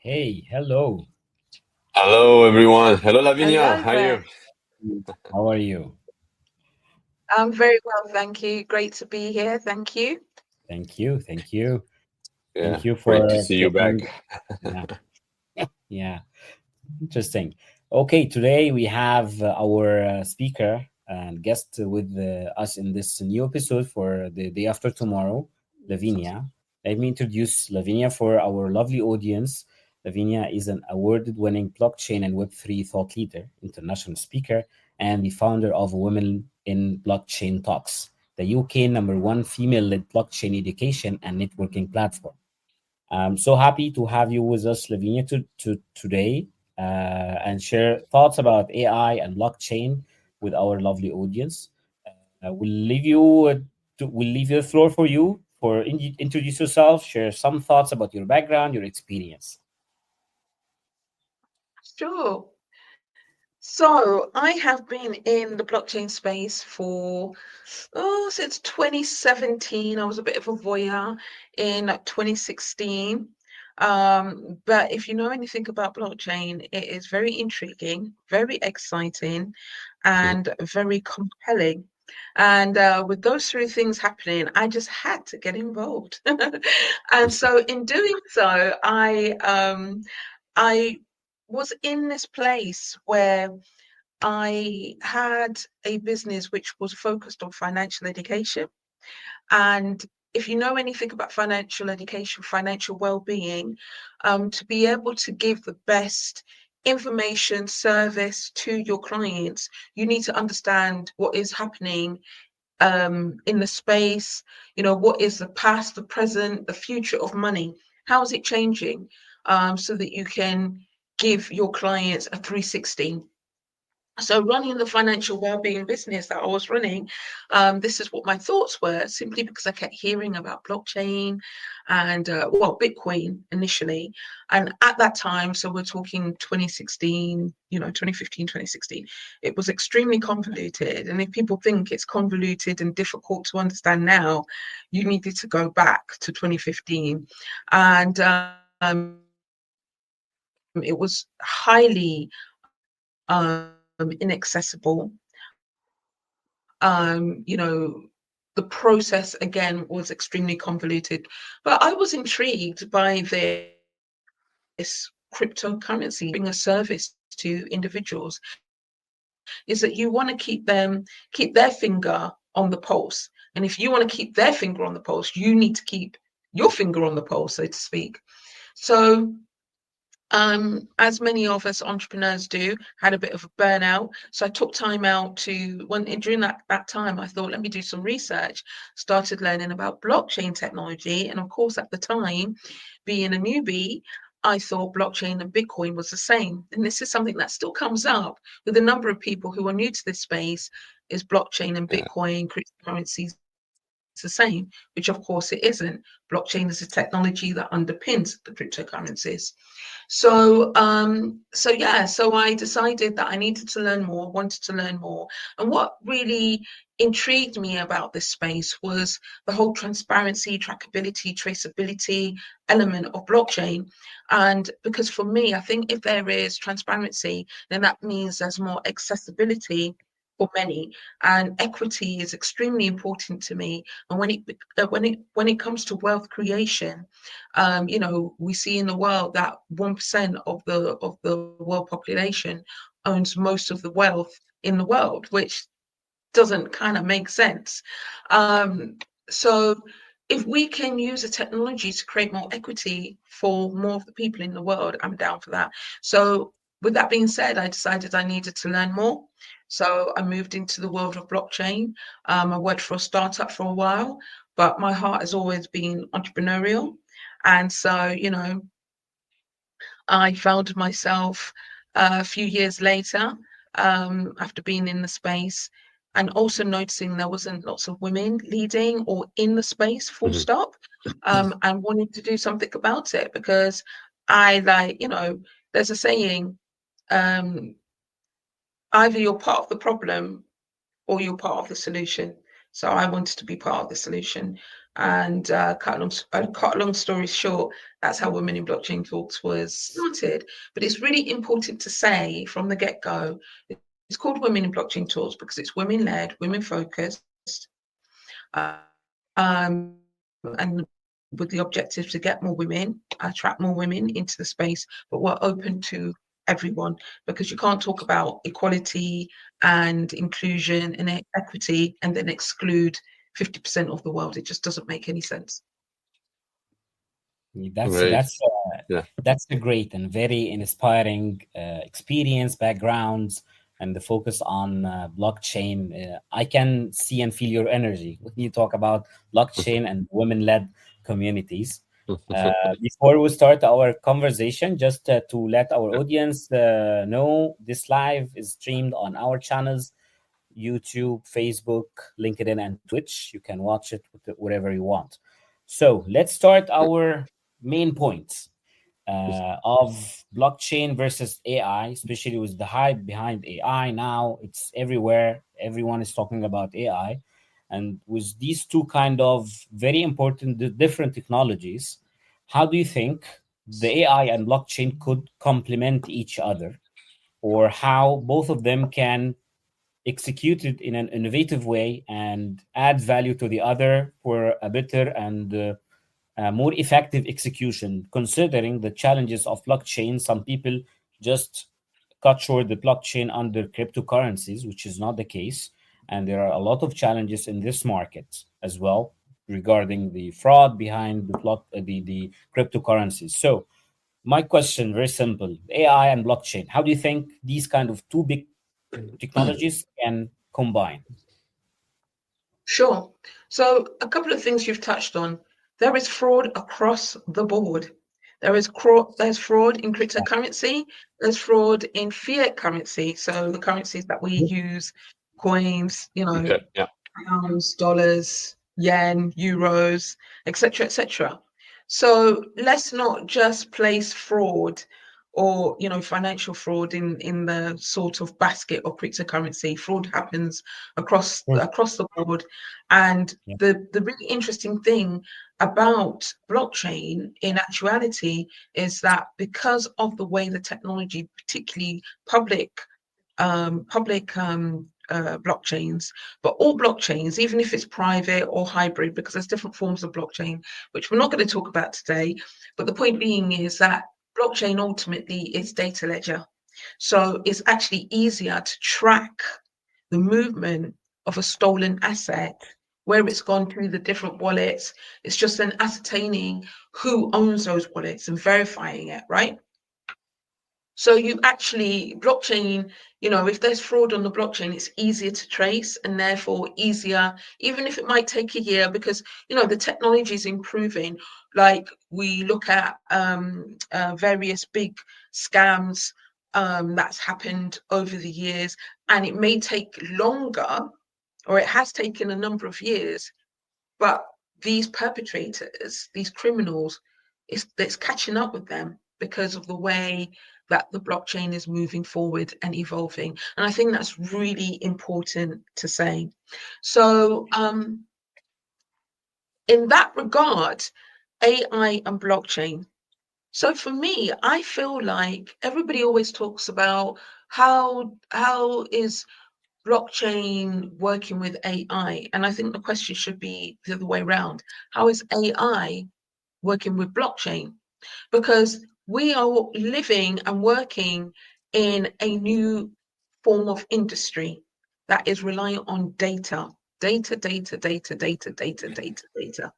Hey, hello. Hello, everyone. Hello, Lavinia. Hello How are there. you? How are you? I'm very well, thank you. Great to be here. Thank you. Thank you. Thank you. Yeah, Thank you great to see you back. taking. Yeah, yeah. Interesting. Okay, today we have our speaker and guest with us in this new episode for the day after tomorrow, Lavinia. Let me introduce Lavinia for our lovely audience. Lavinia is an award-winning blockchain and Web3 thought leader, international speaker, and the founder of Women in Blockchain Talks, the UK #1 female-led blockchain education and networking platform. I'm so happy to have you with us, Lavinia, today and share thoughts about AI and blockchain with our lovely audience. We'll leave the floor for you for introduce yourself, share some thoughts about your background, your experience. Sure. So I have been in the blockchain space for since 2017. I was a bit of a voyeur in 2016. But if you know anything about blockchain, it is very intriguing, very exciting, and very compelling. And with those three things happening, I just had to get involved. And so in doing so, I was in this place where I had a business which was focused on financial education. And if you know anything about financial education, financial well-being, to be able to give the best information service to your clients, you need to understand what is happening in the space, what is the past, the present, the future of money? How is it changing? So that you can give your clients a 360. So running the financial well-being business that I was running, this is what my thoughts were, simply because I kept hearing about blockchain and Bitcoin initially. And at that time, so we're talking 2016, 2015, 2016, it was extremely convoluted. And if people think it's convoluted and difficult to understand now, you needed to go back to 2015. And it was highly inaccessible. The process again was extremely convoluted, but I was intrigued by this cryptocurrency being a service to individuals. Is that you want to keep their finger on the pulse, and if you want to keep their finger on the pulse, you need to keep your finger on the pulse, so to speak. So as many of us entrepreneurs do, had a bit of a burnout. So I took time out to during that time, I thought, let me do some research, started learning about blockchain technology. And of course, at the time, being a newbie, I thought blockchain and Bitcoin was the same. And this is something that still comes up with a number of people who are new to this space, is blockchain and Yeah. Bitcoin cryptocurrencies the same, which of course it isn't. Blockchain is a technology that underpins the cryptocurrencies. So I decided that I needed to learn more, wanted to learn more. And what really intrigued me about this space was the whole transparency, trackability, traceability element of blockchain. And because for me, I think if there is transparency, then that means there's more accessibility for many, and equity is extremely important to me. And when it comes to wealth creation, we see in the world that 1% of the world population owns most of the wealth in the world, which doesn't kind of make sense. So if we can use a technology to create more equity for more of the people in the world, I'm down for that. So with that being said, I decided I needed to learn more. So I moved into the world of blockchain. I worked for a startup for a while, but my heart has always been entrepreneurial. And so, I found myself a few years later, after being in the space, and also noticing there wasn't lots of women leading or in the space, full Mhm. stop, and wanting to do something about it because I like, there's a saying, um, either you're part of the problem or you're part of the solution. So I wanted to be part of the solution. And cut a long story short, that's how Women in Blockchain Talks was started. But it's really important to say from the get-go, it's called Women in Blockchain Talks because it's women-led, women-focused, and with the objective to get more women, attract more women into the space, but we're open to everyone, because you can't talk about equality and inclusion and equity and then exclude 50% of the world. It just doesn't make any sense. That's Great. that's Yeah. that's a great and very inspiring experience, backgrounds, and the focus on blockchain. I can see and feel your energy when you talk about blockchain and women-led communities. Before we start our conversation, just to let our audience know, this live is streamed on our channels: YouTube, Facebook, LinkedIn, and Twitch. You can watch it wherever you want. So let's start our main points of blockchain versus AI, especially with the hype behind AI. Now it's everywhere. Everyone is talking about AI. And with these two kind of very important different technologies, how do you think the AI and blockchain could complement each other, or how both of them can executed in an innovative way and add value to the other for a better and more effective execution, considering the challenges of blockchain? Some people just cut short the blockchain under cryptocurrencies, which is not the case. And there are a lot of challenges in this market as well regarding the fraud behind the cryptocurrencies. So my question, very simple: AI and blockchain. How do you think these kind of two big technologies can combine? Sure. So a couple of things you've touched on. There is fraud across the board. There's fraud in cryptocurrency. There's fraud in fiat currency. So the currencies that we use, coins, Okay. Yeah. pounds, dollars, yen, euros, etc., etc. So let's not just place fraud or financial fraud in the sort of basket of cryptocurrency. Fraud happens Sure. across the board, and Yeah. the really interesting thing about blockchain in actuality is that because of the way the technology, particularly public blockchains, but all blockchains, even if it's private or hybrid, because there's different forms of blockchain, which we're not going to talk about today. But the point being is that blockchain ultimately is data ledger. So it's actually easier to track the movement of a stolen asset, where it's gone through the different wallets. It's just then ascertaining who owns those wallets and verifying it, right? So you actually, blockchain, if there's fraud on the blockchain, it's easier to trace and therefore easier, even if it might take a year, because the technology is improving. Like we look at various big scams that's happened over the years, and it may take longer, or it has taken a number of years, but these perpetrators, these criminals, it's catching up with them because of the way that the blockchain is moving forward and evolving. And I think that's really important to say. So in that regard, AI and blockchain. So for me, I feel like everybody always talks about how is blockchain working with AI? And I think the question should be the other way around. How is AI working with blockchain? Because we are living and working in a new form of industry that is reliant on data, data, data, data, data, data, data, data.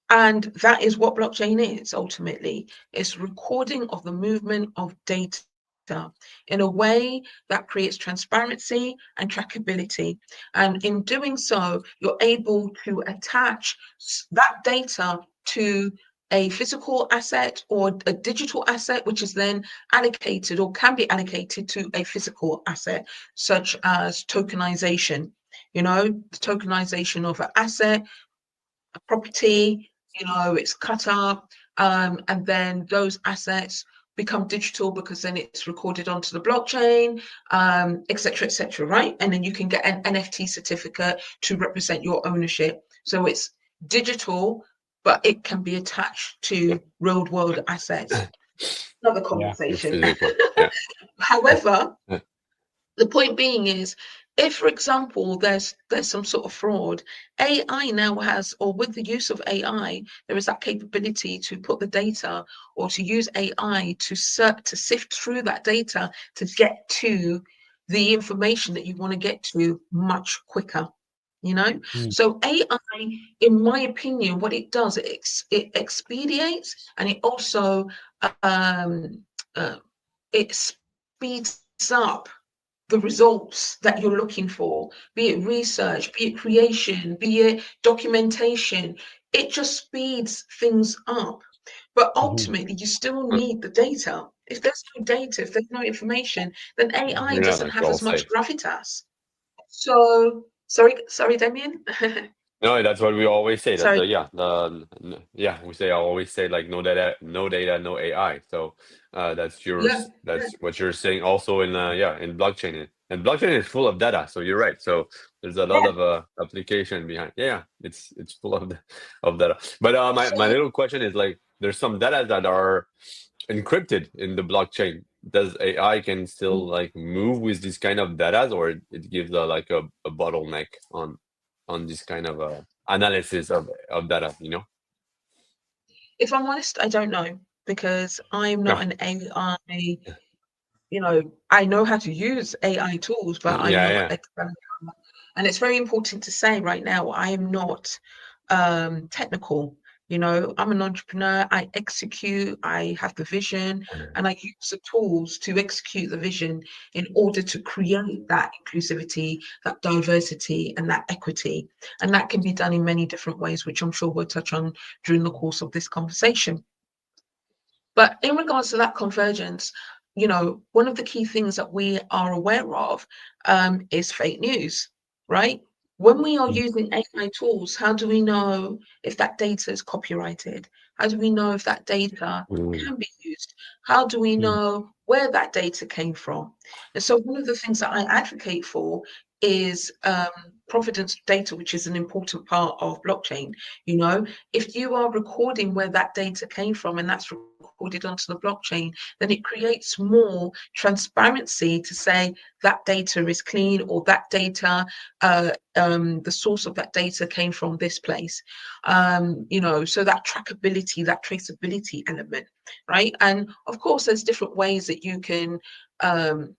And that is what blockchain is ultimately. It's recording of the movement of data in a way that creates transparency and trackability. And in doing so, you're able to attach that data to a physical asset or a digital asset, which is then allocated or can be allocated to a physical asset, such as tokenization. The tokenization of an asset, a property, it's cut up, and then those assets become digital because then it's recorded onto the blockchain, etc., right? And then you can get an NFT certificate to represent your ownership. So it's digital, but it can be attached to real world assets. Another Yeah. The conversation. physical. Yeah. However, the point being is, if, for example, there's some sort of fraud, AI now has, or with the use of AI, there is that capability to put the data or to use AI to sift through that data to get to the information that you want to get to much quicker. You know, Mm. so AI, in my opinion, what it does, it expediates, and it also uh, it speeds up the results that you're looking for, be it research, be it creation, be it documentation. It just speeds things up. But Mhm. ultimately, you still need the data. If there's no data, if there's no information, then AI Yeah, doesn't like you have all as much say. gravitas. So, sorry, Damien. No, that's what we always say. That Sorry. yeah, we say I always say like no data, no AI. So Yeah, yeah, that's what you're saying also in in blockchain. And blockchain is full of data. So you're right. So there's a lot yeah. of application behind. Yeah, it's full of of data. But my So little question is like there's some data that are encrypted in the blockchain. Does AI can still like move with this kind of data, or it gives like a bottleneck on this kind of analysis of data, you know? if I'm honest, I don't know because I'm not Ah, an AI. I know how to use AI tools, but I'm yeah, not yeah. and it's very important to say right now, I am not technical. I'm an entrepreneur, I execute, I have the vision, and I use the tools to execute the vision in order to create that inclusivity, that diversity, and that equity. And that can be done in many different ways, which I'm sure we'll touch on during the course of this conversation. But in regards to that convergence, one of the key things that we are aware of is fake news, right? When we are Mm. using AI tools, how do we know if that data is copyrighted? How do we know if that data Mm, can be used? How do we Mm. know where that data came from? And so, one of the things that I advocate for is provenance of data, which is an important part of blockchain. If you are recording where that data came from and that's recorded onto the blockchain, then it creates more transparency to say that data is clean or that data, the source of that data came from this place. So that trackability, that traceability element, right? And of course, there's different ways that you can um,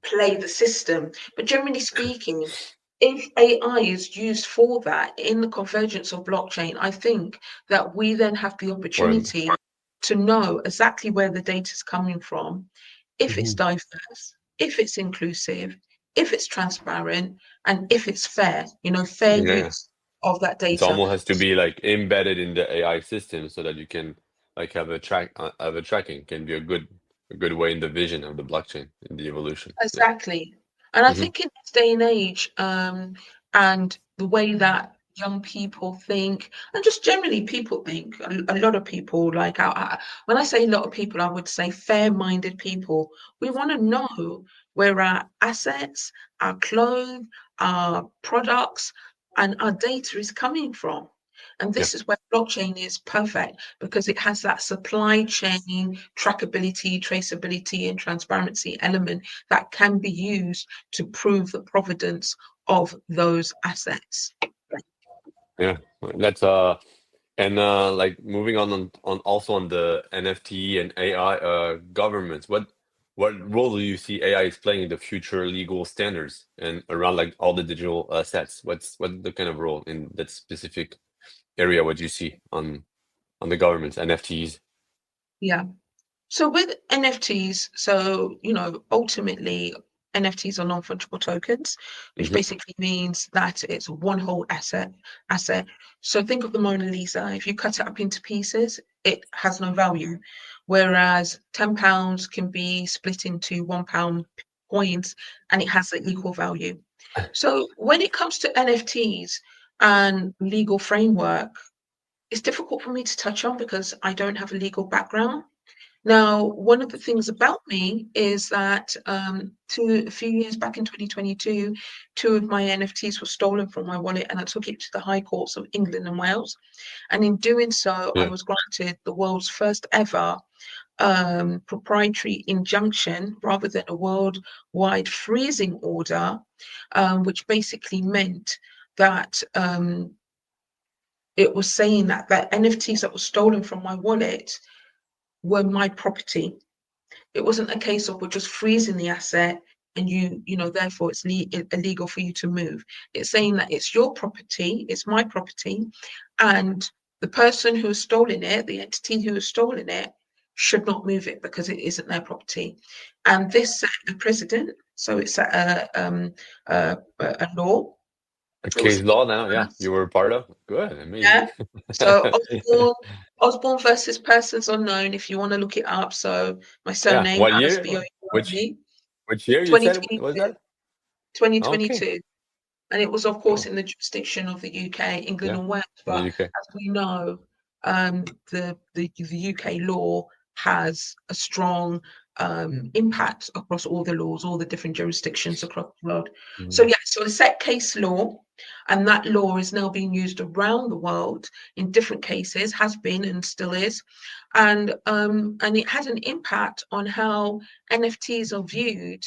play the system. But generally speaking, if AI is used for that in the convergence of blockchain, I think that we then have the or opportunity to know exactly where the data is coming from, if it's Mhm. diverse, if it's inclusive, if it's transparent, and if it's fair, fair yeah, yeah. use of that It data. almost has to be like embedded in the AI system so that you can like have a tracking can be a good way in the vision of the blockchain in the evolution. Yeah. Exactly. And I Hmm. think in this day and age, and the way that young people think, and just generally people think, a lot of people, like when I say a lot of people, I would say fair-minded people, we want to know where our assets, our clothes, our products, and our data is coming from. And Yeah. this is where blockchain is perfect because it has that supply chain trackability, traceability, and transparency element that can be used to prove the provenance of those assets. Yeah. That's and like moving on also on the NFT and AI governments, what role do you see AI is playing in the future legal standards and around like all the digital assets? What's the kind of role in that specific area? What you see on the governments, NFTs? Yeah. So with NFTs, ultimately NFTs are non-fungible tokens, which Hmm. basically means that it's one whole asset. So think of the Mona Lisa. If you cut it up into pieces, it has no value. Whereas £10 can be split into £1 coins and it has an equal value. So when it comes to NFTs and legal framework, it's difficult for me to touch on because I don't have a legal background. Now, one of the things about me is that a few years back in 2022, 2 of my NFTs were stolen from my wallet, and I took it to the High Courts of England and Wales. And in doing so, I Yeah. was granted the world's first ever proprietary injunction rather than a worldwide freezing order, which basically meant that it was saying that NFTs that were stolen from my wallet were my property. It wasn't a case of we're just freezing the asset and therefore it's illegal for you to move. It's saying that it's your property, it's my property, and the person who has stolen it, the entity who has stolen it, should not move it because it isn't their property. And this set a precedent. So it's a law. A It was case law now, yeah. You were part of? Good, amazing. yeah. So Osbourne versus Persons Unknown, if you want to look it up. So my Yeah. surname, What year? Which Osbourne, which year you said it was 2022, that? Okay. 2022. And it was, of course, Cool. in the jurisdiction of the UK, England Yeah. and Wales. In the But UK. as we know, the UK law has a strong impact across all the laws, all the different jurisdictions across the world. So Mhm. yeah, so a set case law, and that law is now being used around the world in different cases, has been and still is, and it had an impact on how NFTs are viewed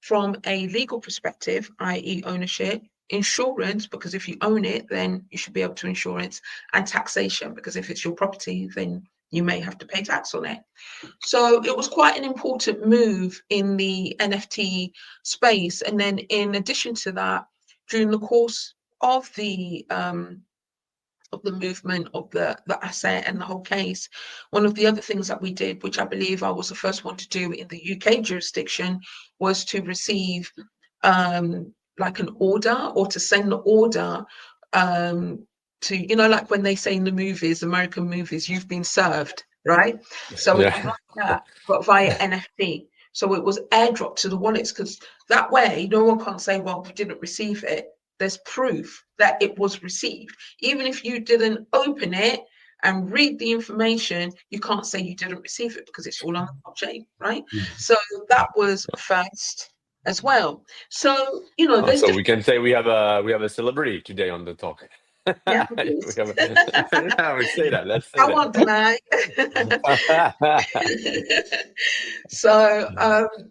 from a legal perspective, i.e. ownership, insurance, because if you own it, then you should be able to insurance, and taxation, because if it's your property, then you may have to pay tax on it. So it was quite an important move in the NFT space. And then in addition to that, during the course of the movement of the asset and the whole case, one of the other things that we did, which I believe I was the first one to do in the UK jurisdiction, was to receive like an order, or to send the order to, like when they say in the movies, American movies, you've been served, right? So it was Yeah. like that, but via NFT. So it was airdropped to the wallets, because that way no one can't say, well, we didn't receive it. There's proof that it was received. Even if you didn't open it and read the information, you can't say you didn't receive it because it's all on the blockchain, right? So that was first as well. So, there's So different. we can say we have a celebrity today on the talk. Yeah, We have yeah, we say that. Let's say I won't deny. that. So,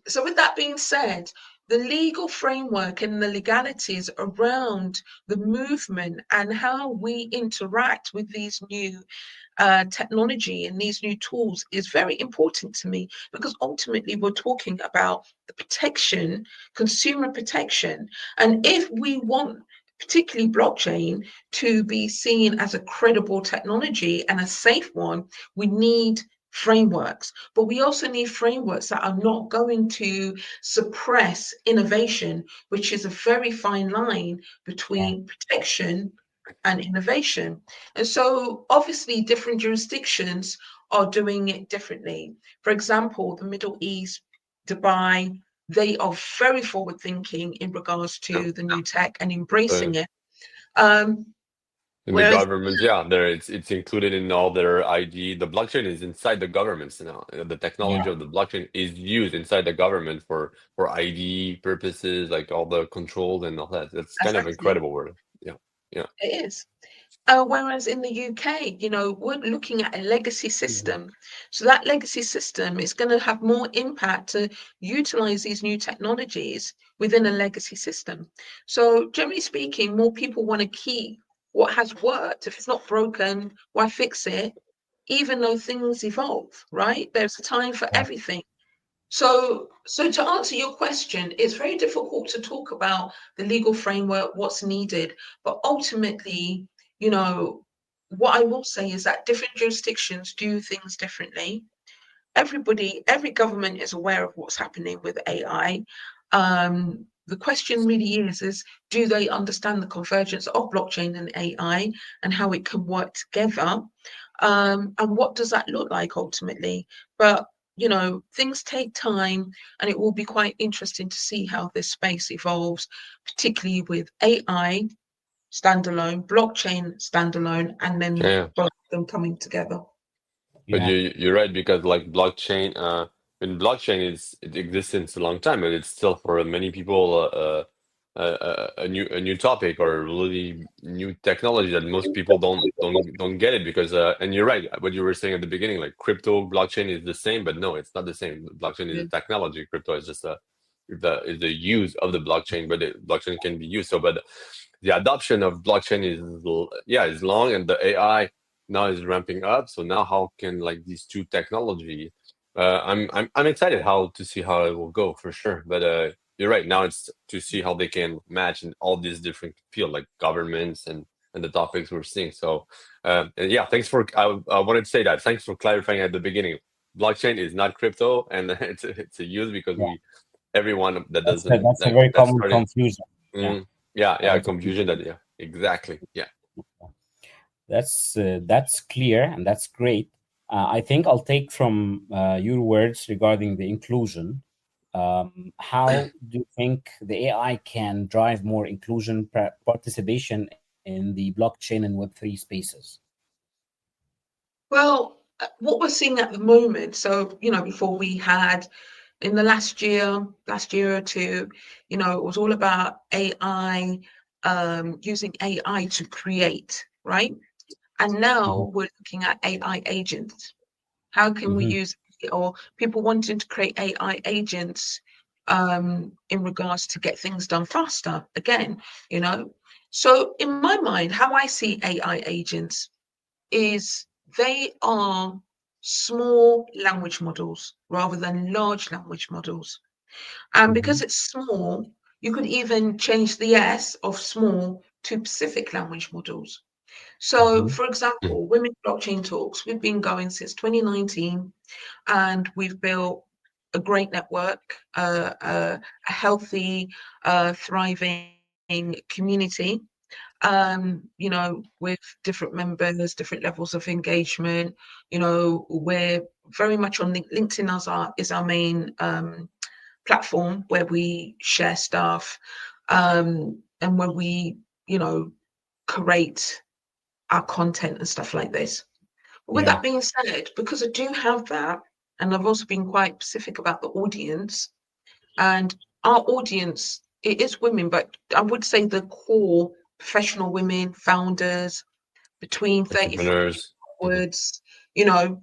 so with that being said, the legal framework and the legalities around the movement and how we interact with these new technology and these new tools is very important to me, because ultimately we're talking about the protection, consumer protection. And if we want, particularly blockchain, to be seen as a credible technology and a safe one, we need frameworks, but we also need frameworks that are not going to suppress innovation, which is a very fine line between protection and innovation. And so obviously different jurisdictions are doing it differently. For example, the Middle East, Dubai, they are very forward thinking in regards to the new tech and Uh, embracing it. Um, in the whereas, government, yeah, there it's included in all their ID. The blockchain is inside the governments now. The technology Yeah, of the blockchain is used inside the government for ID purposes, like all the controls and all that. It's kind of exactly, incredible. Word. Yeah, yeah. it is. Whereas in the UK, we're looking at a legacy mhm, system. So that legacy system is going to have more impact to utilize these new technologies within a legacy system. So generally speaking, more people want to keep what has worked. If it's not broken, why fix it? Even though things evolve, right? There's a time for yeah, everything. So to answer your question, it's very difficult to talk about the legal framework, what's needed, but ultimately, you know, what I will say is that different jurisdictions do things differently. Every government is aware of what's happening with AI. The question really is do they understand the convergence of blockchain and AI and how it can work together? And what does that look like ultimately? But things take time, and it will be quite interesting to see how this space evolves, particularly with AI standalone, blockchain standalone, and then Yeah. both of them coming together. But Yeah. you're right, because like blockchain, when blockchain it exists since a long time, but it's still for many people a new topic, or a really new technology that most people don't get it, because and you're right, what you were saying at the beginning, like crypto blockchain is the same, but no, it's not the same. Blockchain is a Mm. technology, crypto is just a the use of the blockchain, but blockchain can be used. So, but the adoption of blockchain is long, and the AI now is ramping up. So now, how can like these two technology? I'm excited how to see how it will go for sure. But you're right. Now it's to see how they can match in all these different fields, like governments and the topics we're seeing. So and yeah, thanks for. I wanted to say that. Thanks for clarifying at the beginning. Blockchain is not crypto, and it's a use, because Yeah. everyone that That's a, doesn't that's a like very that's common starting. confusion. Yeah. Yeah, A yeah, lot of people. confusion that, yeah, exactly. Yeah. That's clear and that's great. I think I'll take from your words regarding the inclusion. How do you think the AI can drive more inclusion participation in the blockchain and Web3 spaces? Well, what we're seeing at the moment, so before we had in the last year or two, it was all about AI, using AI to create, right? And Hmm. now we're looking at AI agents. How can we Hmm. use, or people wanting to create AI agents in regards to get things done faster again, you know? So in my mind, how I see AI agents is they are small language models rather than large language models. And Hmm. because it's small, you could even change the S of small to Pacific language models. So, Hmm. for Mm. example, Women Blockchain Talks, we've been going since 2019, and we've built a great network, a healthy, thriving community, with different members, different levels of engagement. We're very much on LinkedIn is our main platform where we share stuff, and where we, create our content and stuff like this. But with Yeah. that being said, because I do have that, and I've also been quite specific about the audience, and our audience, it is women, but I would say the core professional women, founders, between 35 Entrepreneurs. Mhm. onwards, you know,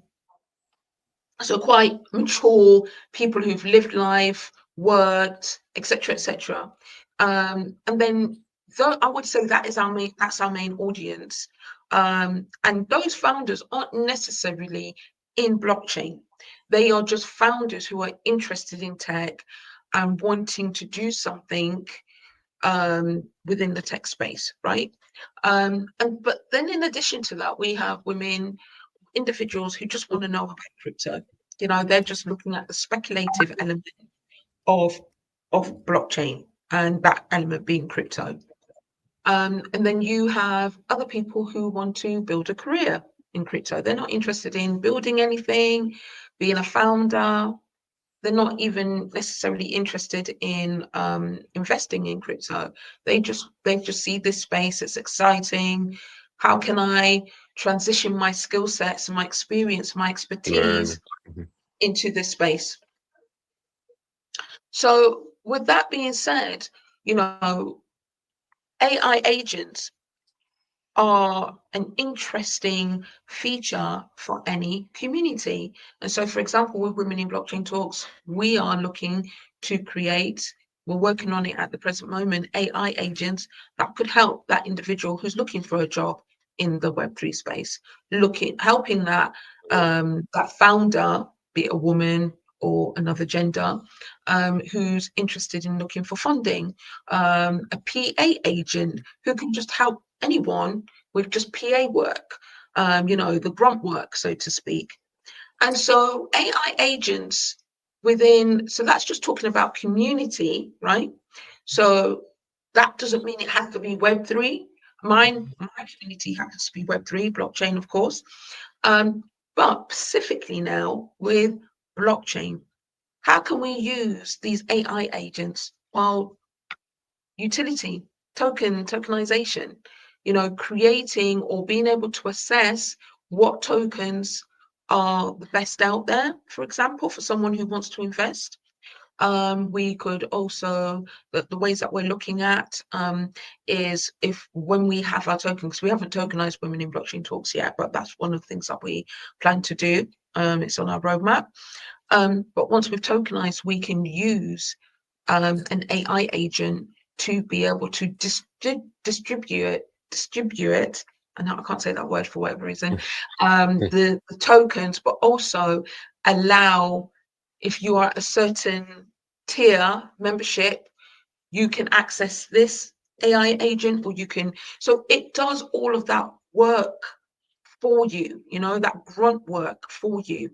so quite mature people who've lived life, worked, etc., etc. And then, though I would say that's our main audience. And those founders aren't necessarily in blockchain. They are just founders who are interested in tech and wanting to do something within the tech space, right? And but then in addition to that, we have women, individuals who just want to know about crypto. They're just looking at the speculative element of blockchain, and that element being crypto. And then you have other people who want to build a career in crypto. They're not interested in building anything, being a founder. They're not even necessarily interested in investing in crypto. They just see this space. It's exciting. How can I transition my skill sets, my experience, my expertise Learn. Mhm. into this space? So, with that being said, AI agents are an interesting feature for any community. And so, for example, with Women in Blockchain Talks, we are looking to create, we're working on it at the present moment, AI agents that could help that individual who's looking for a job in the Web3 space, helping that founder, be it a woman or another gender, who's interested in looking for funding, a PA agent who can just help anyone with just PA work, the grunt work, so to speak. And so AI agents so that's just talking about community, right? So that doesn't mean it has to be Web3. My community happens to be Web3, blockchain, of course. Um, but specifically now with blockchain, how can we use these AI agents? Well, utility, tokenization, creating or being able to assess what tokens are the best out there, for example, for someone who wants to invest. We could also, the ways that we're looking at is if when we have our token, because we haven't tokenized women in blockchain talks yet, but that's one of the things that we plan to do. It's on our roadmap. But once we've tokenized, we can use an AI agent to be able to distribute it. And I can't say that word for whatever reason. The tokens, but also allow, if you are a certain tier membership, you can access this AI agent, or you can. So it does all of that work for you. You know, that grunt work for you.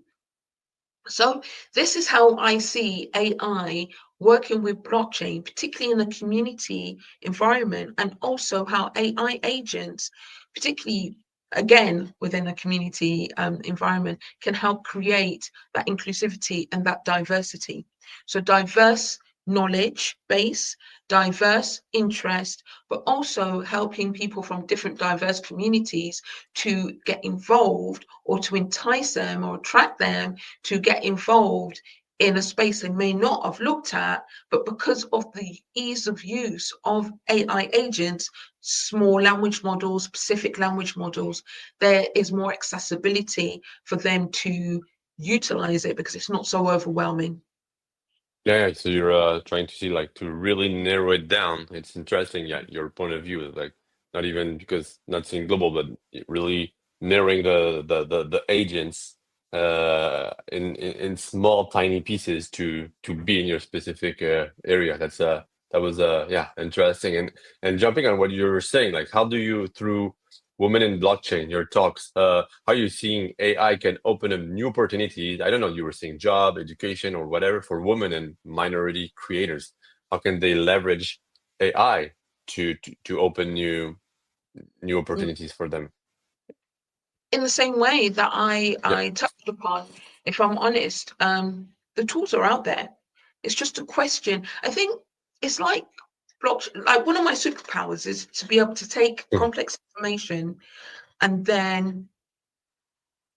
So this is how I see AI working with blockchain, particularly in a community environment, and also how AI agents, particularly again within a community environment, can help create that inclusivity and that diversity. So diverse knowledge base, diverse interest, but also helping people from different diverse communities to get involved, or to entice them or attract them to get involved in a space they may not have looked at, but because of the ease of use of AI agents, small language models, specific language models, there is more accessibility for them to utilize it because it's not so overwhelming. Yeah, so you're trying to see like to really narrow it down. It's interesting, yeah, your point of view is like not even because not seeing global, but really narrowing the agents in small tiny pieces to be in your specific area. That was yeah, interesting. And jumping on what you were saying, like how do you through women in blockchain, your talks, how are you seeing AI can open up new opportunities? I don't know, you were saying job, education, or whatever for women and minority creators. How can they leverage AI to open new opportunities for them? In the same way that I Yeah, I touched upon, if I'm honest, the tools are out there. It's just a question. I think it's like like one of my superpowers is to be able to take complex information and then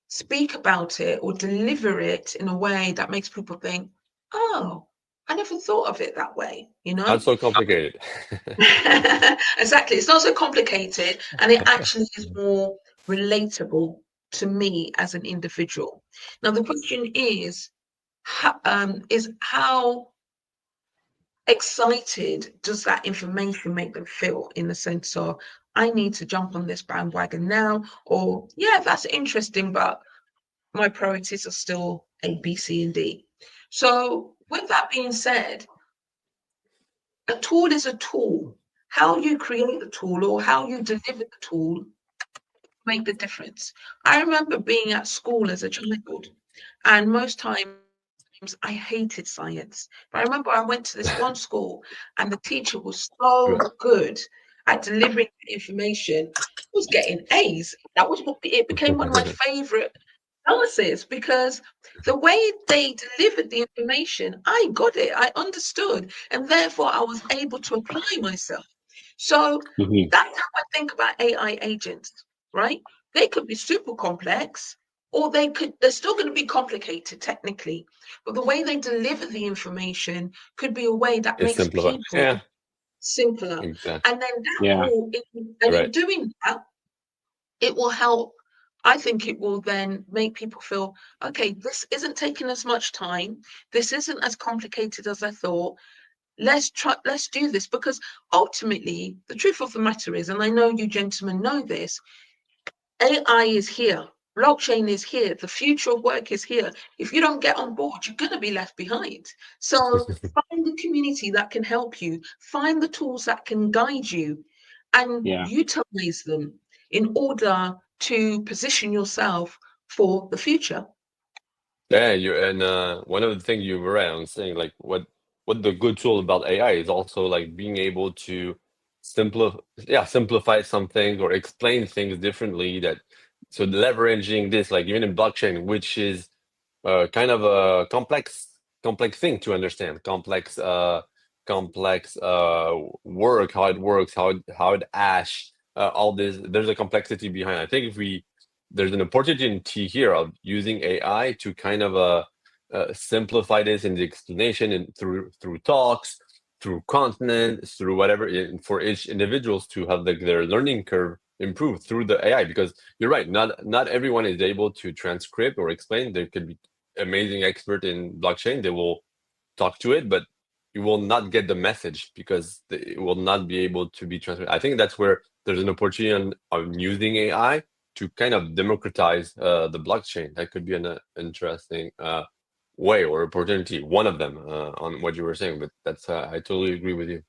speak about it or deliver it in a way that makes people think, oh, I never thought of it that way, you not know? so complicated. Exactly. It's not so complicated, and it actually is more relatable to me as an individual. Now, the question is how excited does that information make them feel, in the sense of, I need to jump on this bandwagon now, or yeah, that's interesting, but my priorities are still A, B, C, and D. So, with that being said, a tool is a tool. How you create the tool or how you deliver the tool make the difference. I remember being at school as a child, and most times I hated science. But I remember I went to this one school, and the teacher was so good at delivering information. I was getting A's. That was what it became one of my favorite classes, because the way they delivered the information, I got it, I understood, and therefore I was able to apply myself. So Mhm. that's how I think about AI agents, right? They could be super complex, or they're still going to be complicated technically, but the way they deliver the information could be a way that It's makes simplified. people Yeah, simpler. exactly. And then that Yeah. will, and in Right. doing that, it will help. I think it will then make people feel, okay, this isn't taking as much time. This isn't as complicated as I thought. Let's do this, because ultimately the truth of the matter is, and I know you gentlemen know this, AI is here. Blockchain is here. The future of work is here. If you don't get on board, you're going to be left behind. So find the community that can help you, find the tools that can guide you, and Yeah. utilize them in order to position yourself for the future. Yeah, you and one of the things you were on saying like what the good tool about AI is also like being able to simplify some things or explain things differently that so leveraging this like even in blockchain, which is kind of a complex thing to understand, complex work, how it works, how it hash all this. There's a complexity behind. I think if we there's an opportunity here of using AI to kind of simplify this in the explanation and through talks, through content, through whatever, for each individuals to have their learning curve improve through the AI. Because you're right, not everyone is able to transcript or explain. There could be amazing expert in blockchain. They will talk to it, but you will not get the message because it will not be able to be transmitted. I think that's where there's an opportunity on using AI to kind of democratize the blockchain. That could be an interesting way or opportunity, one of them on what you were saying. But that's I totally agree with you.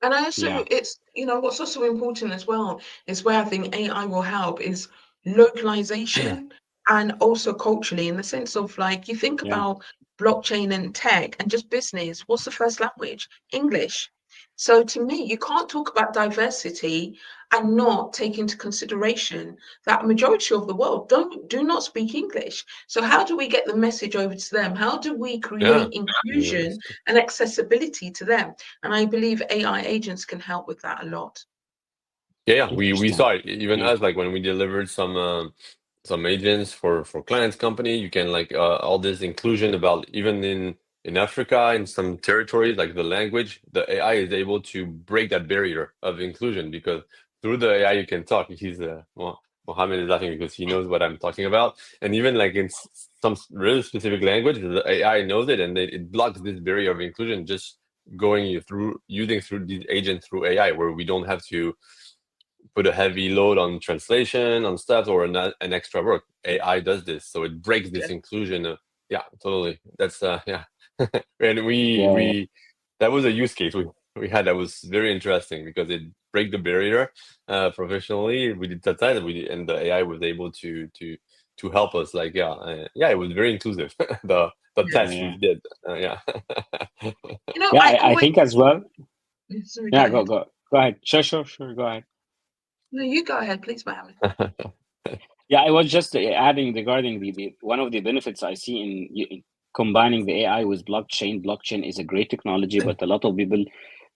And I also, Yeah. it's, what's also important as well is where I think AI will help is localization and also culturally, in the sense of, like, you think Yeah. about blockchain and tech and just business, what's the first language? English. So to me, you can't talk about diversity and not take into consideration that a majority of the world do not speak English. So how do we get the message over to them? How do we Yeah. create inclusion and accessibility to them? And I believe AI agents can help with that a lot. Yeah, we Interesting. saw it. Even Yeah. us, like when we delivered some agents for clients company, you can like all this inclusion about even in Africa, in some territories, like the language, the AI is able to break that barrier of inclusion because through the AI you can talk. He's well, Mohamed is laughing because he knows what I'm talking about. And even like in some really specific language, the AI knows it and it blocks this barrier of inclusion just going through using through these agents through AI, where we don't have to put a heavy load on translation on stuff or an extra work. AI does this, so it breaks this inclusion. Yeah, totally. That's yeah, and Yeah. we that was a use case we had that was very interesting because it break the barrier professionally. We did that side, and the AI was able to help us. Like yeah, it was very inclusive. The Yeah. test Yeah. we did, yeah. Yeah. I I always, think as well. sorry, go Yeah. Go. ahead. Go ahead. Sure. Go ahead. No, you go ahead, please, Mohammed. Yeah, I was just adding regarding the one of the benefits I see in combining the AI with blockchain. Blockchain is a great technology, but a lot of people,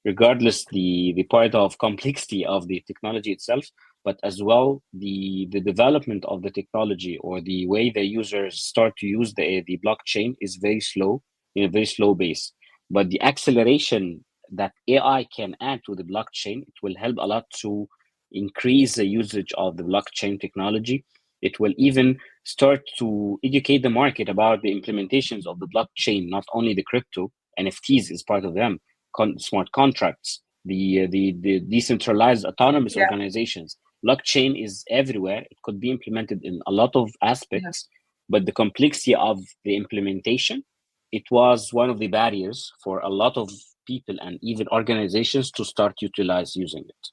regardless the part of complexity of the technology itself, but as well the development of the technology or the way the users start to use the blockchain is very slow, in a very slow base. But the acceleration that AI can add to the blockchain, it will help a lot to increase the usage of the blockchain technology. It will even start to educate the market about the implementations of the blockchain, not only the crypto. NFTs is part of them, smart contracts, the decentralized autonomous Yeah, organizations. Blockchain is everywhere. It could be implemented in a lot of yeah. aspects, but the complexity of the implementation, it was one of the barriers for a lot of people and even organizations to start utilize using it.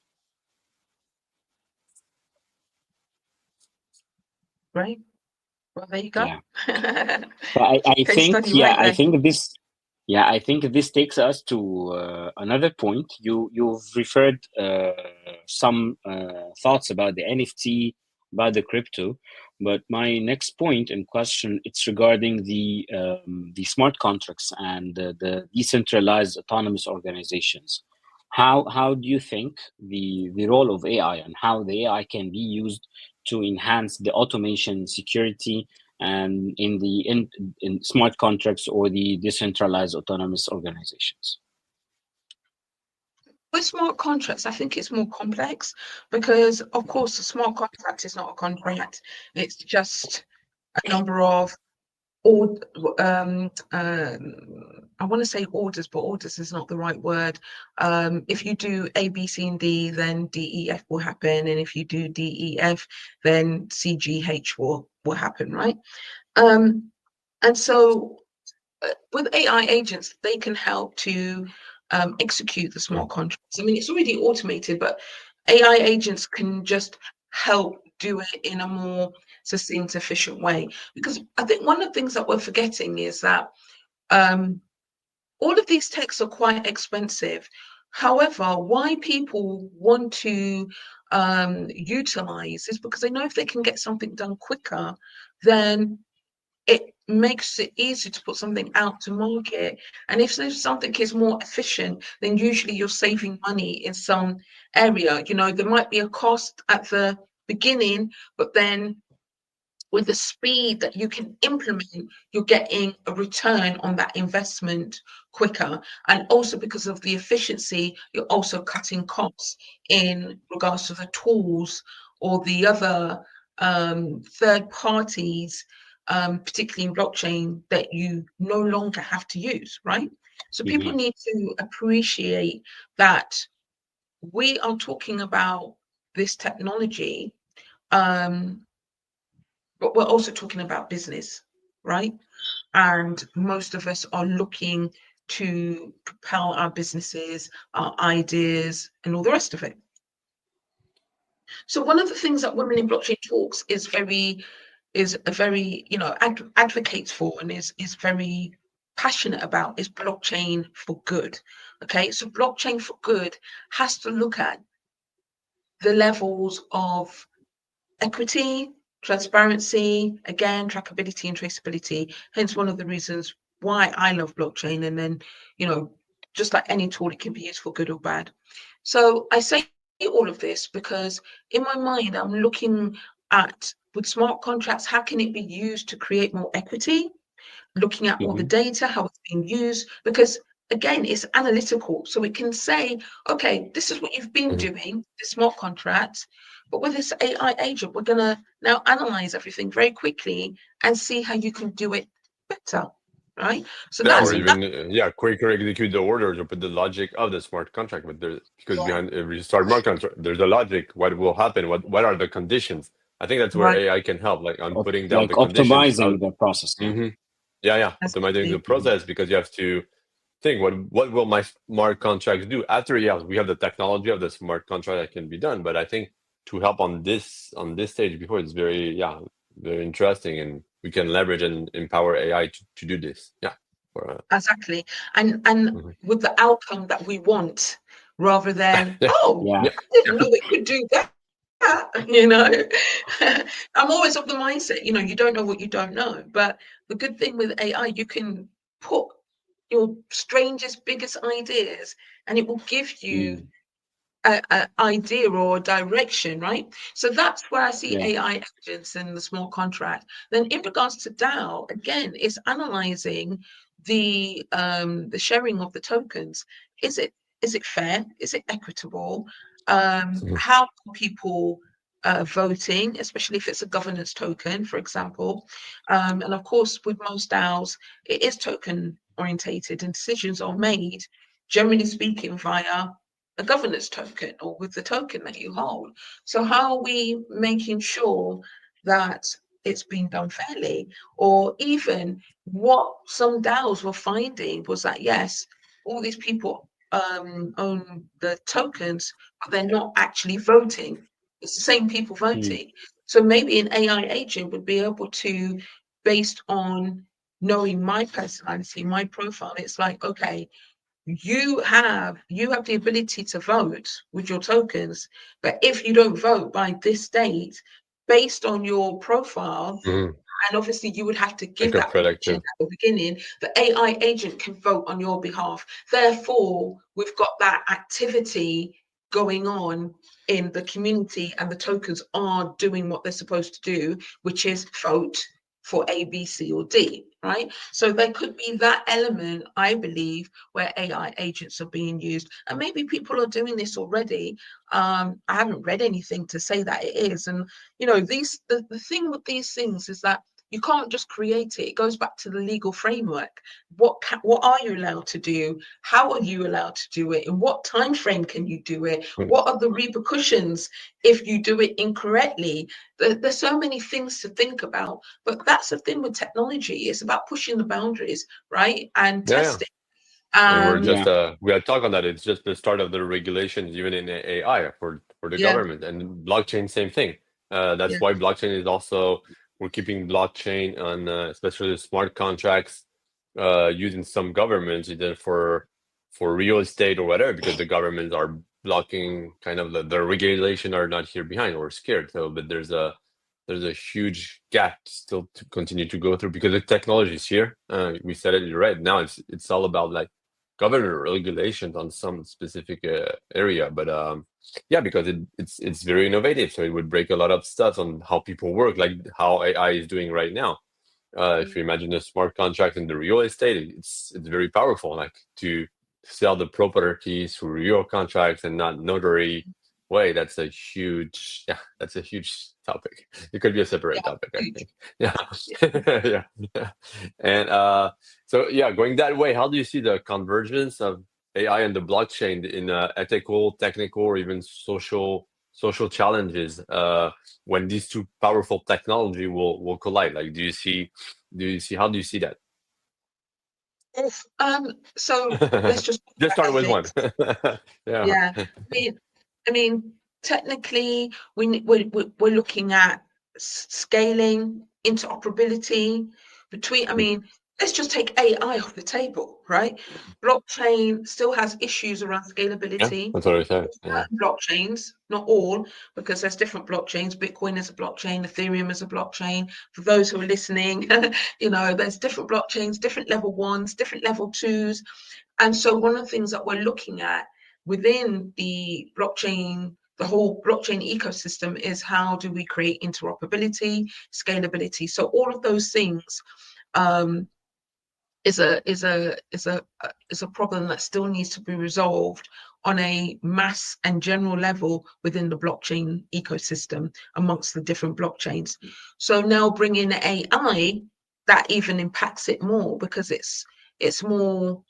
Right. Well, there you go. Yeah. So I Case think, study right there. I think this takes us to another point. You've referred some thoughts about the NFT, about the crypto, but my next point in question, it's regarding the smart contracts and the decentralized autonomous organizations. How do you think the role of AI and how the AI can be used to enhance the automation, security, and in smart contracts or the decentralized autonomous organizations? With smart contracts, I think it's more complex because, of course, a smart contract is not a contract. It's just a number of or I want to say orders, but orders is not the right word. If you do A, B, C, and D, then D, E, F will happen, and if you do D, E, F, then C, G, H will happen, right? And so with AI agents, they can help to execute the smart contracts. I mean, it's already automated, but AI agents can just help do it in a more succinct, efficient way. Because I think one of the things that we're forgetting is that all of these texts are quite expensive. However, why people want to utilize is because they know if they can get something done quicker, then it makes it easier to put something out to market. And if something is more efficient, then usually you're saving money in some area. There might be a cost at the beginning, but then with the speed that you can implement, you're getting a return on that investment quicker. And also because of the efficiency, you're also cutting costs in regards to the tools or the other third parties, particularly in blockchain, that you no longer have to use, right? So people Mhm. need to appreciate that we are talking about this technology, um, but we're also talking about business, right? And most of us are looking to propel our businesses, our ideas, and all the rest of it. So one of the things that Women in Blockchain Talks is a very, advocates for, and is very passionate about, is blockchain for good. Okay, so blockchain for good has to look at the levels of equity, transparency, again, trackability and traceability. Hence, one of the reasons why I love blockchain. And then, just like any tool, it can be used for good or bad. So I say all of this because in my mind, I'm looking at, with smart contracts, how can it be used to create more equity? Looking at all the Mhm. data, how it's being used, because again, it's analytical. So it can say, okay, this is what you've been Mhm. doing, the smart contract, but with this AI agent, we're going to now analyze everything very quickly and see how you can do it better, right? So Yeah, or that's Mhm. that. even quicker execute the orders or put the logic of the smart contract. But there, because Yeah, behind every smart contract, there's a logic. What will happen? What are the conditions? I think that's where right. AI can help, like on putting down Like the conditions optimizing of. the process. Yeah. Hmm. Yeah, optimizing the Exactly. Mhm. process because you have to think what will my smart contracts do after. Yeah, we have the technology of the smart contract that can be done, but I think to help on this stage before it's very interesting, and we can leverage and empower AI to do this. Yeah. For, Exactly. And mhm. with the outcome that we want, rather than, Yeah, oh, Yeah. yeah, I didn't know it could do that. you know I'm always of the mindset, you don't know what you don't know. But the good thing with AI, you can put your strangest, biggest ideas, and it will give you Mm. a idea or a direction, right? So that's where I see Yeah. AI agents in the small contract. Then in regards to DAO, again, it's analyzing the sharing of the tokens. Is it fair? Is it equitable? mhm, How are people voting, especially if it's a governance token, for example? And of course, with most DAOs, it is token orientated, and decisions are made, generally speaking, via a governance token or with the token that you hold. So how are we making sure that it's being done fairly? Or even what some DAOs were finding was that, yes, all these people own the tokens, but they're not actually voting. It's the same people Mm. voting. So maybe an AI agent would be able to, based on knowing my personality, my profile, it's like, okay, you have the ability to vote with your tokens, but if you don't vote by this date, based on your profile, mhm. and obviously you would have to Like give a that permission predictive. at the beginning, the AI agent can vote on your behalf. Therefore, we've got that activity going on in the community, and the tokens are doing what they're supposed to do, which is vote for A, B, C, or D, right? So there could be that element, I believe, where AI agents are being used. And maybe people are doing this already. I haven't read anything to say that it is. And the thing with these things is that you can't just create it. It goes back to the legal framework. What are you allowed to do? How are you allowed to do it? In what time frame can you do it? Mm. What are the repercussions if you do it incorrectly? There's so many things to think about. But that's the thing with technology. It's about pushing the boundaries, right? And Yeah. testing. And we're Um, just Yeah. we had talked on that. It's just the start of the regulations, even in AI for the yeah, government and blockchain. Same thing. yeah, That's why blockchain is also we're keeping blockchain on especially the smart contracts using some governments either for real estate or whatever because the governments are blocking kind of the regulation are not here behind or scared. So, but there's a huge gap still to continue to go through because the technology is here. We said it right now. It's all about like government regulations on some specific area, but yeah, because it's very innovative, so it would break a lot of stuff on how people work, like how AI is doing right now. If you imagine a smart contract in the real estate, it's very powerful, like to sell the properties through real contracts and not notary way. That's a huge, yeah, that's a huge topic. It could be a separate topic, I think. Yeah, yeah, yeah. And so yeah, going that way, how do you see the convergence of AI and the blockchain in ethical, technical, or even social challenges when these two powerful technology will collide? Like, how do you see that? So let's just talk Just about start with one. ethics. Yeah. Yeah, I mean, technically, we're looking at scaling, interoperability between. I mean, let's just take AI off the table, right? Blockchain still has issues around Yeah, scalability. that's what I said. Yeah. Blockchains, not all, because there's different blockchains. Bitcoin is a blockchain, Ethereum is a blockchain. For those who are listening, there's different blockchains, different level ones, different level twos. And so one of the things that we're looking at within the blockchain, the whole blockchain ecosystem, is how do we create interoperability, scalability. So all of those things um, is a problem that still needs to be resolved on a mass and general level within the blockchain ecosystem amongst the different blockchains. So now bringing AI, that even impacts it more, because it's more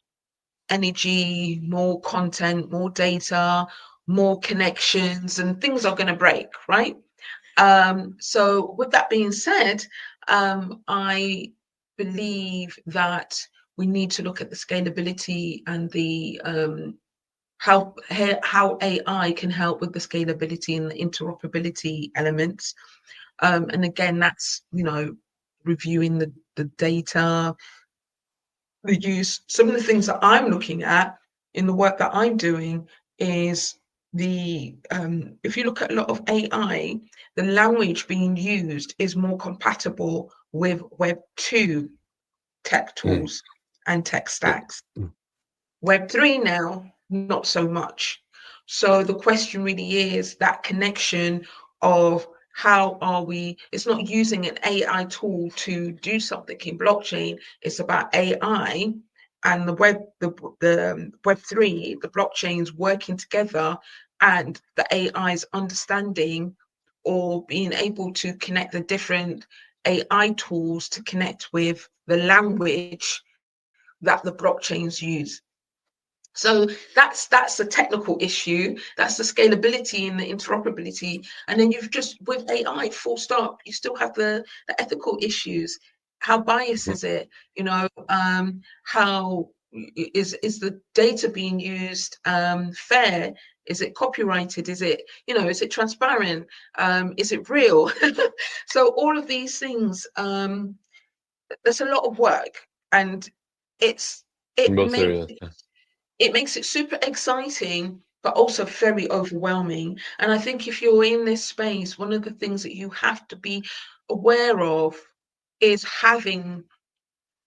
energy, more content, more data, more connections, and things are going to break, right? So with that being said, I believe that we need to look at the scalability and the how AI can help with the scalability and the interoperability elements. And again, that's reviewing the data, the use. Some of the things that I'm looking at in the work that I'm doing is if you look at a lot of AI, the language being used is more compatible with Web 2 tech Mm. tools and tech stacks. Web 3 now, not so much. So the question really is that connection of how are we, it's not using an AI tool to do something in blockchain, it's about AI and the Web 3, the blockchains working together, and the AI's understanding or being able to connect the different AI tools to connect with the language that the blockchains use. So that's the technical issue. That's the scalability and the interoperability. And then you've just, with AI, full stop, you still have the ethical issues. How biased is it? How is the data being used fair? Is it copyrighted? Is it transparent? Is it real? So all of these things, there's a lot of work, and it's In it both makes areas. Yeah. it makes it super exciting, but also very overwhelming. And I think if you're in this space, one of the things that you have to be aware of is having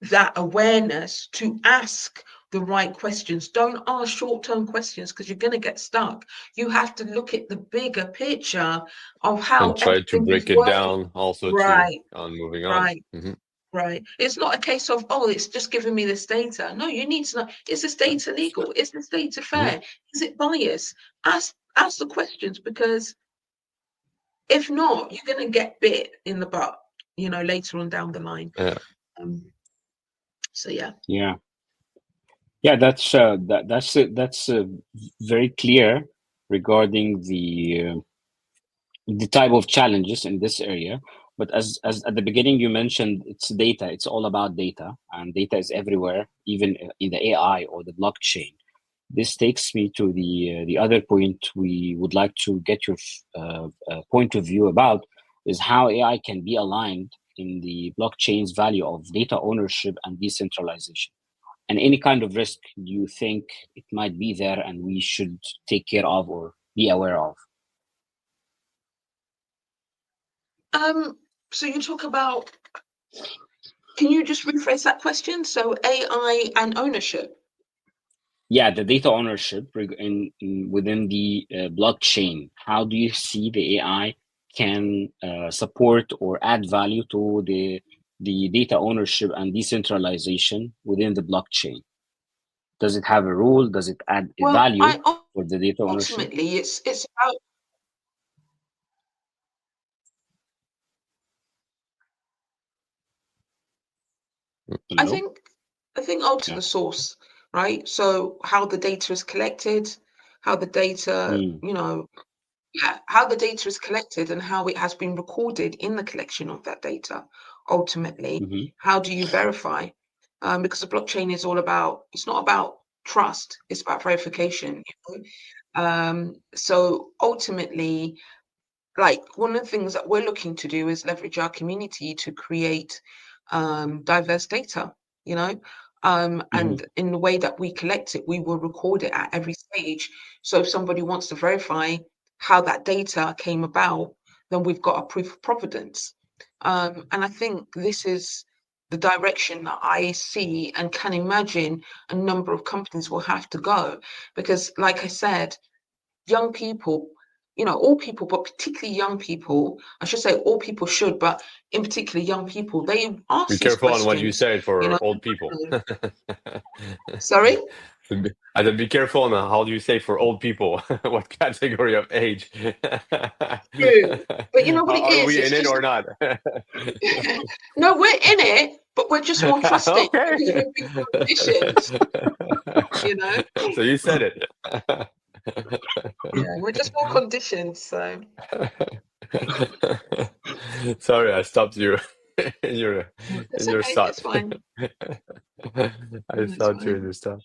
that awareness to ask the right questions. Don't ask short-term questions, because you're going to get stuck. You have to look at the bigger picture of how And try to everything is break it working. down also to Right, on moving on. right. Right. It's not a case of, oh, it's just giving me this data. No, you need to know, is this data legal? Is this data fair? Is it biased? Ask the questions, because if not, you're going to get bit in the butt, later on down the line. Yeah. Um, so yeah. Yeah, yeah, that's very clear regarding the type of challenges in this area. But as at the beginning you mentioned, it's data. It's all about data, and data is everywhere, even in the AI or the blockchain. This takes me to the other point we would like to get your point of view about, is how AI can be aligned in the blockchain's value of data ownership and decentralization, and any kind of risk you think it might be there and we should take care of or be aware of. So you talk about, can you just rephrase that question? So AI and ownership. yeah, the data ownership within the blockchain. How do you see the AI can support or add value to the data ownership and decentralization within the blockchain? Does it have a rule? Does it add a Well, value I for the data ownership? ultimately it's about, I Hello? think I think ultimately Yeah. the source, right? So how the data is collected, how the data, Mm, yeah, how the data is collected and how it has been recorded in the collection of that data. Ultimately, mm-hmm, how do you verify? Because the blockchain is all about, it's not about trust, it's about verification. So ultimately, like one of the things that we're looking to do is leverage our community to create diverse data, mm-hmm, and in the way that we collect it, we will record it at every stage. So if somebody wants to verify how that data came about, then we've got a proof of provenance. And I think this is the direction that I see and can imagine a number of companies will have to go. Because, like I said, young people, all people, but particularly young people, I should say all people should, but in particular young people, they Be ask these careful on what you questions, say you know. for old people. Sorry? I said, be careful on how do you say for old people, what category of age. True. But you know what it Are is? we It's in it just, or not? no, we're in it, but we're just more trusting Okay. because we've been conditioned, you know? So you said it. Yeah, we're just more conditioned. So, Sorry, I stopped you in your no, it's in your okay. thought. It's fine. I No, it's stopped you in fine. your stuff.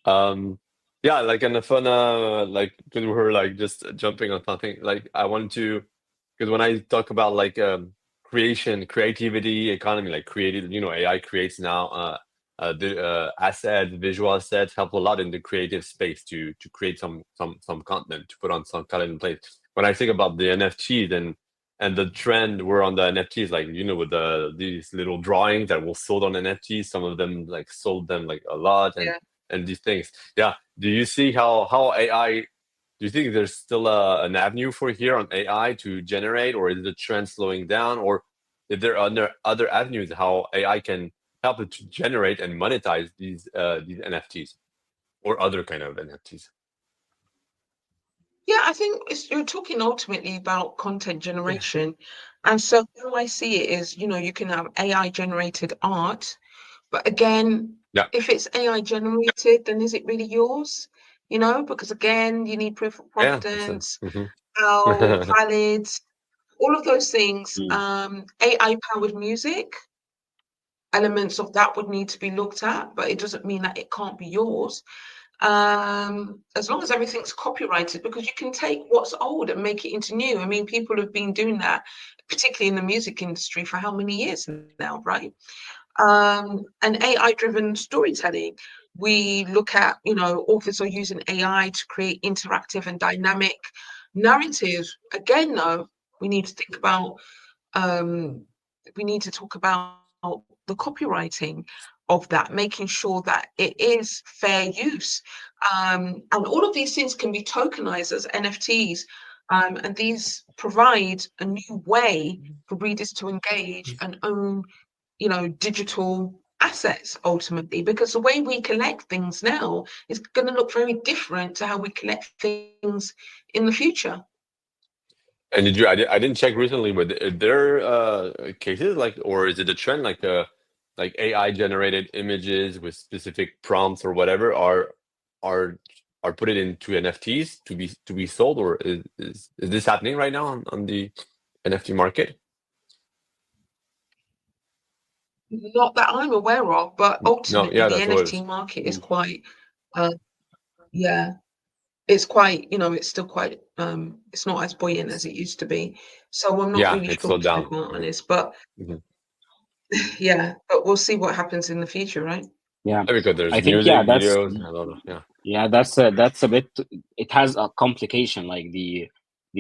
Um, yeah, like in the fun, like because we were like just jumping on something. Like I wanted to, because when I talk about like creation, creativity, economy, like created, AI creates now the assets, visual assets help a lot in the creative space to create some content to put on some content in place. When I think about the NFTs and the trend we're on the NFTs, like with these little drawings that were sold on NFTs, some of them like sold them like a lot Yeah. and these things. Yeah. Do you see how AI? Do you think there's still an avenue for here on AI to generate, or is the trend slowing down, or is there other avenues how AI can help it to generate and monetize these NFTs or other kind of NFTs? Yeah, I think you're talking ultimately about content generation. And so how I see it is, you can have AI generated art, but again, Yeah, if it's AI generated, then is it really yours? Because again, you need proof of yeah, that's it. provenance, how valid, all of those things. mm. AI powered music, elements of that would need to be looked at, but it doesn't mean that it can't be yours. As long as everything's copyrighted, because you can take what's old and make it into new. I mean, people have been doing that, particularly in the music industry, for how many years now, right? And AI driven storytelling. We look at, authors are using AI to create interactive and dynamic narratives. Again, though, we need to think about, um, we need to talk about the copywriting of that, making sure that it is fair use. And all of these things can be tokenized as NFTs. And these provide a new way for readers to engage and own, digital assets ultimately, because the way we collect things now is going to look very different to how we collect things in the future. And I didn't check recently, but are there cases like, or is it a trend like AI generated images with specific prompts or whatever are are put it into NFTs to be sold, or is this happening right now on the NFT market? Not that I'm aware of, but No, ultimately yeah, the that's what it NFT is. market is Mm. quite, uh, yeah, it's quite, it's still quite, it's not as buoyant as it used to be. So I'm not Yeah, really it sure, slowed to be down. quite Yeah. honest. But Mhm. yeah, but we'll see what happens in the future, right? Yeah, Because I there's think yeah, music videos and a lot of yeah. that's a bit. It has a complication like the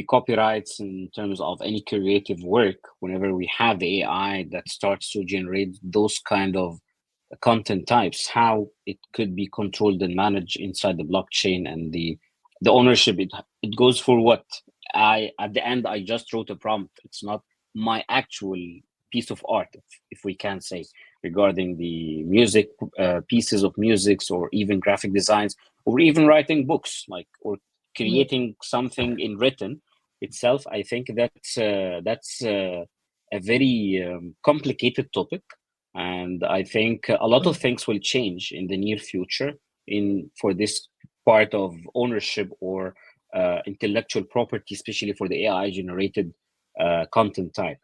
copyrights in terms of any creative work. Whenever we have the AI that starts to generate those kind of content types, how it could be controlled and managed inside the blockchain, and the ownership it goes for what. I At the end I just wrote a prompt. It's not my actual piece of art, if we can say, regarding the music, pieces of musics, or even graphic designs, or even writing books, like, or Mm, creating something in written itself. I think that's a very complicated topic, and I think a lot of mm, things will change in the near future in for this part of ownership, or intellectual property, especially for the AI generated content type.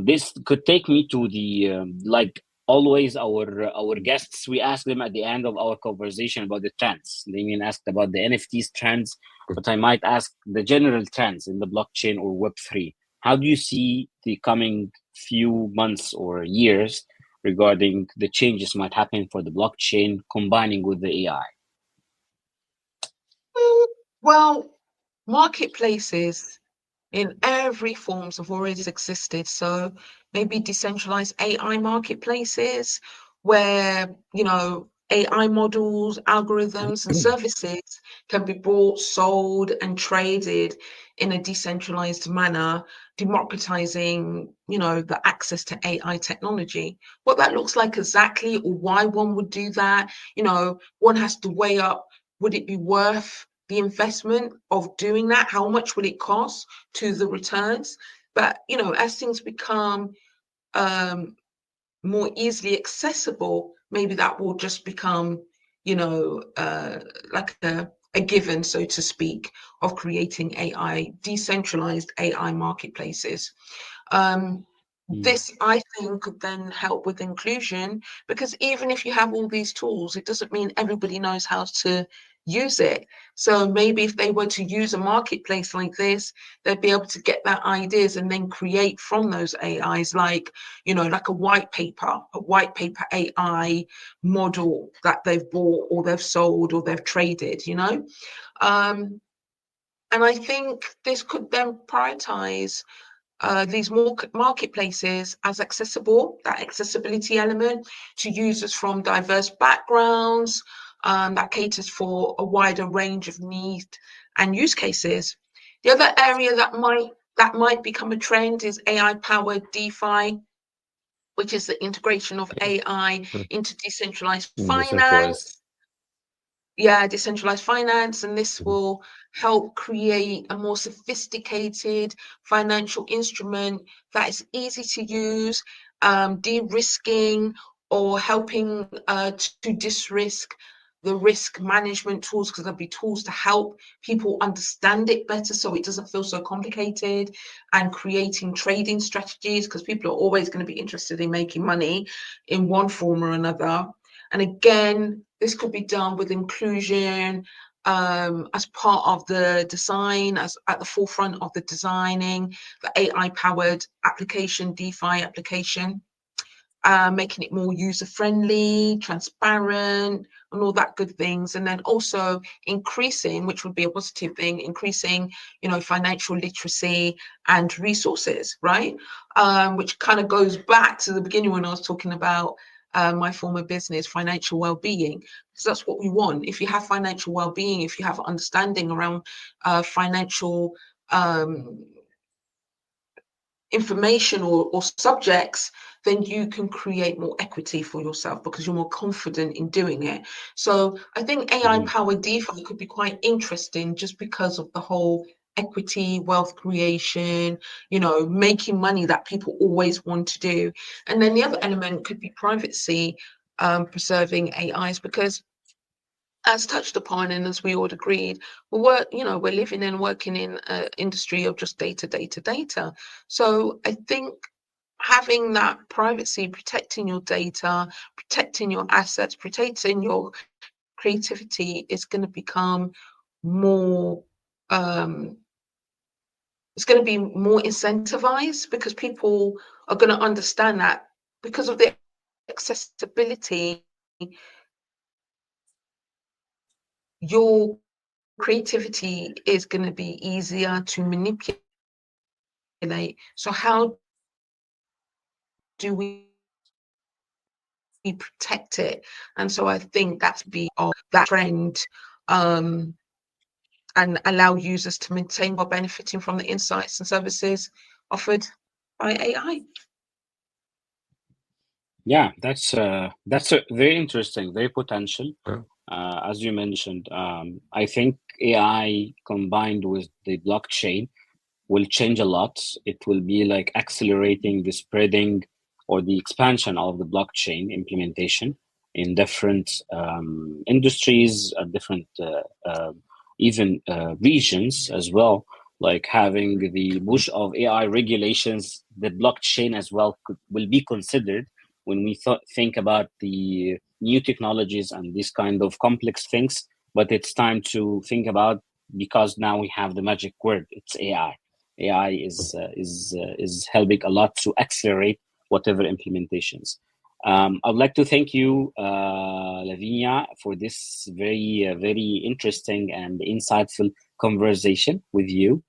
This could take me to the like always, our guests, we ask them at the end of our conversation about the trends. Damien asked about the NFTs trends, but I might ask the general trends in the blockchain or Web3. How do you see the coming few months or years regarding the changes might happen for the blockchain combining with the AI? mm. Well, marketplaces in every forms have always existed. So maybe decentralized AI marketplaces where, AI models, algorithms, and services can be bought, sold, and traded in a decentralized manner, democratizing, the access to AI technology. What that looks like exactly, or why one would do that, one has to weigh up, would it be worth the investment of doing that? How much will it cost to the returns? But as things become um, more easily accessible, maybe that will just become, like a given, so to speak, of creating AI, decentralized AI marketplaces. Um, Mm, this, I think, could then help with inclusion, because even if you have all these tools, it doesn't mean everybody knows how to use it. So maybe if they were to use a marketplace like this, they'd be able to get their ideas and then create from those AIs, like, like a white paper AI model that they've bought or they've sold or they've traded. Um, and I think this could then prioritize these marketplaces as accessible, that accessibility element to users from diverse backgrounds, that caters for a wider range of needs and use cases. The other area that might become a trend is AI powered DeFi, which is the integration of AI into decentralized Decentralized. finance. Yeah, decentralized finance, and this will help create a more sophisticated financial instrument that is easy to use, de-risking or helping to dis-risk the risk management tools, because there'll be tools to help people understand it better so it doesn't feel so complicated, and creating trading strategies, because people are always going to be interested in making money in one form or another. And again, this could be done with inclusion, as part of the design, as at the forefront of the designing the AI powered application, DeFi application, making it more user friendly, transparent, and all that good things. And then also increasing, which would be a positive thing, increasing, financial literacy and resources, right? Which kind of goes back to the beginning when I was talking about my former business, financial well-being, because that's what we want. If you have financial well-being, if you have understanding around financial um, information or subjects, then you can create more equity for yourself because you're more confident in doing it. So I think AI mhm, powered DeFi could be quite interesting just because of the whole equity, wealth creation, making money that people always want to do. And then the other element could be privacy, preserving AIs, because as touched upon and as we all agreed, we're living and working in an industry of just data, data, data. So I think having that privacy, protecting your data, protecting your assets, protecting your creativity is going to become more um it's going to be more incentivized, because people are going to understand that because of the accessibility, your creativity is going to be easier to manipulate. So how do we we protect it. And so I think that's be of that trend, and allow users to maintain while benefiting from the insights and services offered by AI. Yeah, that's very interesting, very potential. As you mentioned, I think AI combined with the blockchain will change a lot. It will be like accelerating the spreading or the expansion of the blockchain implementation in different industries, different even regions as well. Like having the push of AI regulations, the blockchain as well will be considered when we think about the new technologies and these kind of complex things. But it's time to think about, because now we have the magic word. It's AI. AI is helping a lot to accelerate whatever implementations. I'd like to thank you, Lavinia, for this very interesting and insightful conversation with you.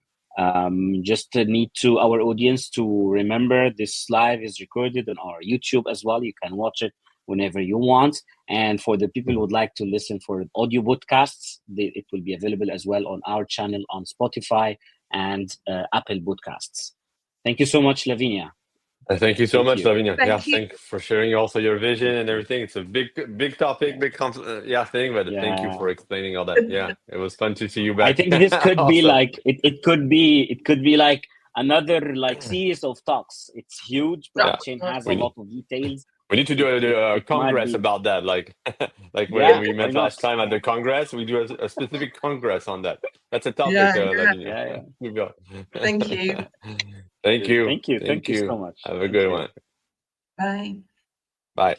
Just need to our audience to remember this live is recorded on our YouTube as well. You can watch it whenever you want. And for the people who would like to listen for audio podcasts, it will be available as well on our channel on Spotify and Apple Podcasts. Thank you so much, Lavinia. Thank you so Thank much, you. Lavinia. Yeah, Thank you. thanks for sharing also your vision and everything. It's a big topic, big thing. But thank you Yeah. for explaining all that. Yeah, it was fun to see you I back. think this could be Also, like it could be like another like series of talks. It's huge. yeah, Blockchain has a we lot need of details. we need to do It it a it might congress be. about that. Like like when Yeah, we why met not? last time at the congress, we do a specific congress on that. That's a topic, Yeah, yeah. Lavinia. Yeah, Maybe Thank you. Thank yeah. you. Thank you. Thank Thank you you. so much. Have a Thank good you. one. Bye. Bye.